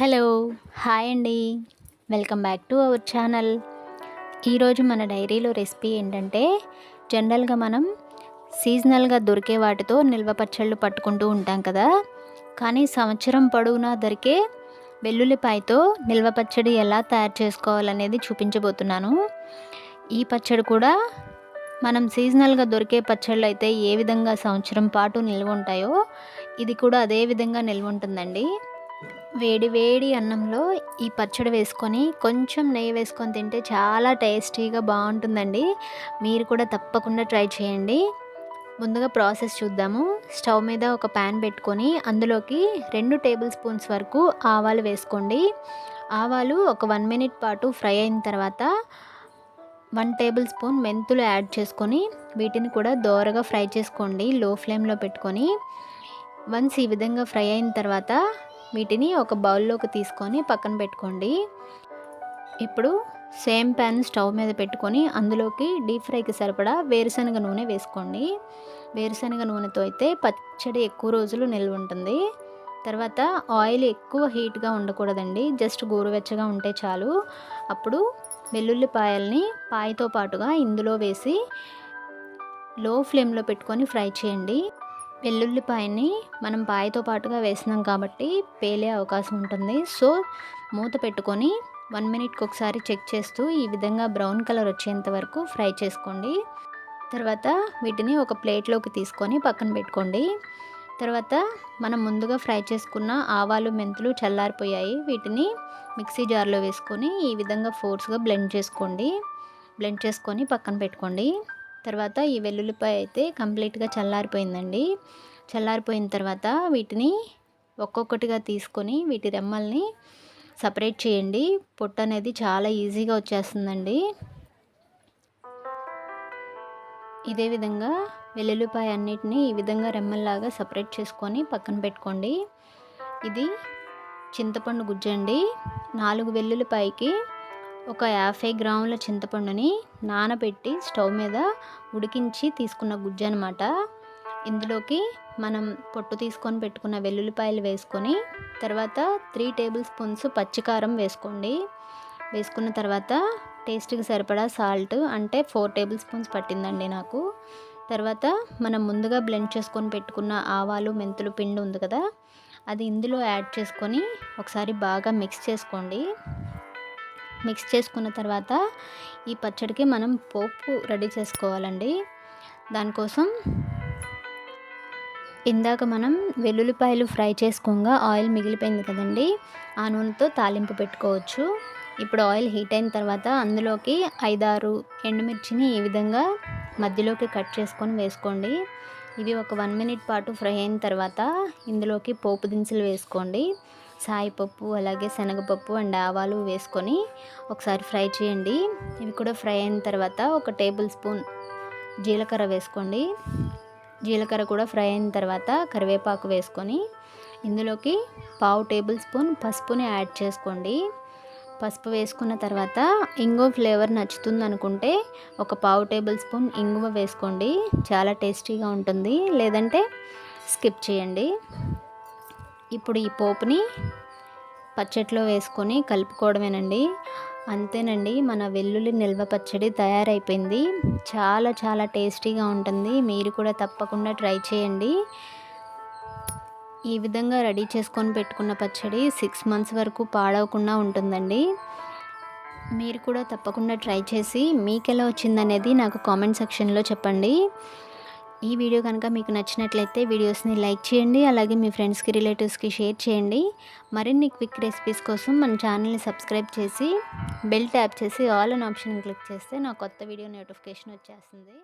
Hello, hi అండి. Welcome back to our channel. ఈరోజు మన డైరీలో రెసిపీ ఏంటంటే, జనరల్గా మనం సీజనల్గా దొరికే వాటితో నిల్వ పచ్చళ్ళు పట్టుకుంటూ ఉంటాం కదా. కానీ సంవత్సరం పొడవునా దొరికే వెల్లుల్లిపాయతో నిల్వ పచ్చడి ఎలా తయారు చేసుకోవాలనేది చూపించబోతున్నాను. ఈ పచ్చడి కూడా మనం సీజనల్గా దొరికే పచ్చళ్ళు అయితే ఏ విధంగా సంవత్సరం పాటు నిల్వ ఉంటాయో, ఇది కూడా అదే విధంగా నిల్వ ఉంటుందండి. వేడి వేడి అన్నంలో ఈ పచ్చడి వేసుకొని కొంచెం నెయ్యి వేసుకొని తింటే చాలా టేస్టీగా బాగుంటుందండి. మీరు కూడా తప్పకుండా ట్రై చేయండి. ముందుగా ప్రాసెస్ చూద్దాము. స్టవ్ మీద ఒక ప్యాన్ పెట్టుకొని అందులోకి 2 టేబుల్ స్పూన్స్ వరకు ఆవాలు వేసుకోండి. ఆవాలు ఒక 1 మినిట్ పాటు ఫ్రై అయిన తర్వాత 1 టేబుల్ స్పూన్ మెంతులు యాడ్ చేసుకొని వీటిని కూడా దోరగా ఫ్రై చేసుకోండి, లో ఫ్లేమ్లో పెట్టుకొని. వన్స్ ఈ విధంగా ఫ్రై అయిన తర్వాత వీటిని ఒక బౌల్లోకి తీసుకొని పక్కన పెట్టుకోండి. ఇప్పుడు సేమ్ ప్యాన్ స్టవ్ మీద పెట్టుకొని అందులోకి డీప్ ఫ్రైకి సరిపడా వేరుశనగ నూనె వేసుకోండి. వేరుశనగ నూనెతో అయితే పచ్చడి ఎక్కువ రోజులు నిల్వ ఉంటుంది. తర్వాత ఆయిల్ ఎక్కువ హీట్గా ఉండకూడదండి, జస్ట్ గోరువెచ్చగా ఉంటే చాలు. అప్పుడు వెల్లుల్లిపాయల్ని పాయతో పాటుగా ఇందులో వేసి లో ఫ్లేమ్లో పెట్టుకొని ఫ్రై చేయండి. వెల్లుల్లిపాయని మనం పాయతో పాటుగా వేసినాం కాబట్టి పేలే అవకాశం ఉంటుంది. సో మూత పెట్టుకొని 1 మినిట్కి ఒకసారి చెక్ చేస్తూ ఈ విధంగా బ్రౌన్ కలర్ వచ్చేంత వరకు ఫ్రై చేసుకోండి. తర్వాత వీటిని ఒక ప్లేట్లోకి తీసుకొని పక్కన పెట్టుకోండి. తర్వాత మనం ముందుగా ఫ్రై చేసుకున్న ఆవాలు మెంతులు చల్లారిపోయాయి. వీటిని మిక్సీ జార్లో వేసుకొని ఈ విధంగా ఫోర్స్గా బ్లెండ్ చేసుకోండి. బ్లెండ్ చేసుకొని పక్కన పెట్టుకోండి. తర్వాత ఈ వెల్లుల్లిపాయ అయితే కంప్లీట్గా చల్లారిపోయిందండి. చల్లారిపోయిన తర్వాత వీటిని ఒక్కొక్కటిగా తీసుకొని వీటి రెమ్మల్ని సపరేట్ చేయండి. పొట్టు అనేది చాలా ఈజీగా వచ్చేస్తుందండి. ఇదే విధంగా వెల్లుల్లిపాయ అన్నిటిని ఈ విధంగా రెమ్మల్లాగా సపరేట్ చేసుకొని పక్కన పెట్టుకోండి. ఇది చింతపండు గుజ్జండి. 4 వెల్లుల్లిపాయకి ఒక 50 గ్రాముల చింతపండుని నానబెట్టి స్టవ్ మీద ఉడికించి తీసుకున్న గుజ్జు అనమాట. ఇందులోకి మనం పొట్టు తీసుకొని పెట్టుకున్న వెల్లుల్లిపాయలు వేసుకొని తర్వాత 3 టేబుల్ స్పూన్స్ పచ్చికారం వేసుకోండి. వేసుకున్న తర్వాత టేస్ట్కి సరిపడా సాల్ట్, అంటే 4 టేబుల్ స్పూన్స్ పట్టిందండి నాకు. తర్వాత మనం ముందుగా బ్లెండ్ చేసుకొని పెట్టుకున్న ఆవాలు మెంతులు పిండి ఉంది కదా, అది ఇందులో యాడ్ చేసుకొని ఒకసారి బాగా మిక్స్ చేసుకోండి. మిక్స్ చేసుకున్న తర్వాత ఈ పచ్చడికి మనం పోపు రెడీ చేసుకోవాలండి. దానికోసం ఇందాక మనం వెల్లుల్లిపాయలు ఫ్రై చేసుకోగా ఆయిల్ మిగిలిపోయింది కదండి, ఆ నూనెతో తాలింపు పెట్టుకోవచ్చు. ఇప్పుడు ఆయిల్ హీట్ అయిన తర్వాత అందులోకి 5-6 ఎండుమిర్చిని ఈ విధంగా మధ్యలోకి కట్ చేసుకొని వేసుకోండి. ఇవి ఒక 1 మినిట్ పాటు ఫ్రై అయిన తర్వాత ఇందులోకి పోపు దినుసులు వేసుకోండి. సాయిపప్పు, అలాగే శనగపప్పు అండ్ ఆవాలు వేసుకొని ఒకసారి ఫ్రై చేయండి. ఇవి కూడా ఫ్రై అయిన తర్వాత ఒక టేబుల్ స్పూన్ జీలకర్ర వేసుకోండి. జీలకర్ర కూడా ఫ్రై అయిన తర్వాత కరివేపాకు వేసుకొని ఇందులోకి 1/2 టేబుల్ స్పూన్ పసుపుని యాడ్ చేసుకోండి. పసుపు వేసుకున్న తర్వాత ఇంగువ ఫ్లేవర్ నచ్చుతుంది అనుకుంటే ఒక 1/2 టేబుల్ స్పూన్ ఇంగువ వేసుకోండి, చాలా టేస్టీగా ఉంటుంది. లేదంటే స్కిప్ చేయండి. ఇప్పుడు ఈ పోపుని పచ్చట్లో వేసుకొని కలుపుకోవడమేనండి. అంతేనండి, మన వెల్లుల్లి నిల్వ పచ్చడి తయారైపోయింది. చాలా చాలా టేస్టీగా ఉంటుంది. మీరు కూడా తప్పకుండా ట్రై చేయండి. ఈ విధంగా రెడీ చేసుకొని పెట్టుకున్న పచ్చడి 6 మంత్స్ వరకు పాడవకుండా ఉంటుందండి. మీరు కూడా తప్పకుండా ట్రై చేసి మీకు ఎలా వచ్చిందనేది నాకు కామెంట్ సెక్షన్లో చెప్పండి. ఈ వీడియో కనుక మీకు నచ్చినట్లయితే వీడియోస్ని లైక్ చేయండి, అలాగే మీ ఫ్రెండ్స్కి రిలేటివ్స్కి షేర్ చేయండి. మరిన్ని క్విక్ రెసిపీస్ కోసం మన ఛానల్ని సబ్స్క్రైబ్ చేసి బెల్ ట్యాప్ చేసి ఆల్ అన్ ఆప్షన్ క్లిక్ చేస్తే నా కొత్త వీడియో నోటిఫికేషన్ వచ్చేస్తుంది.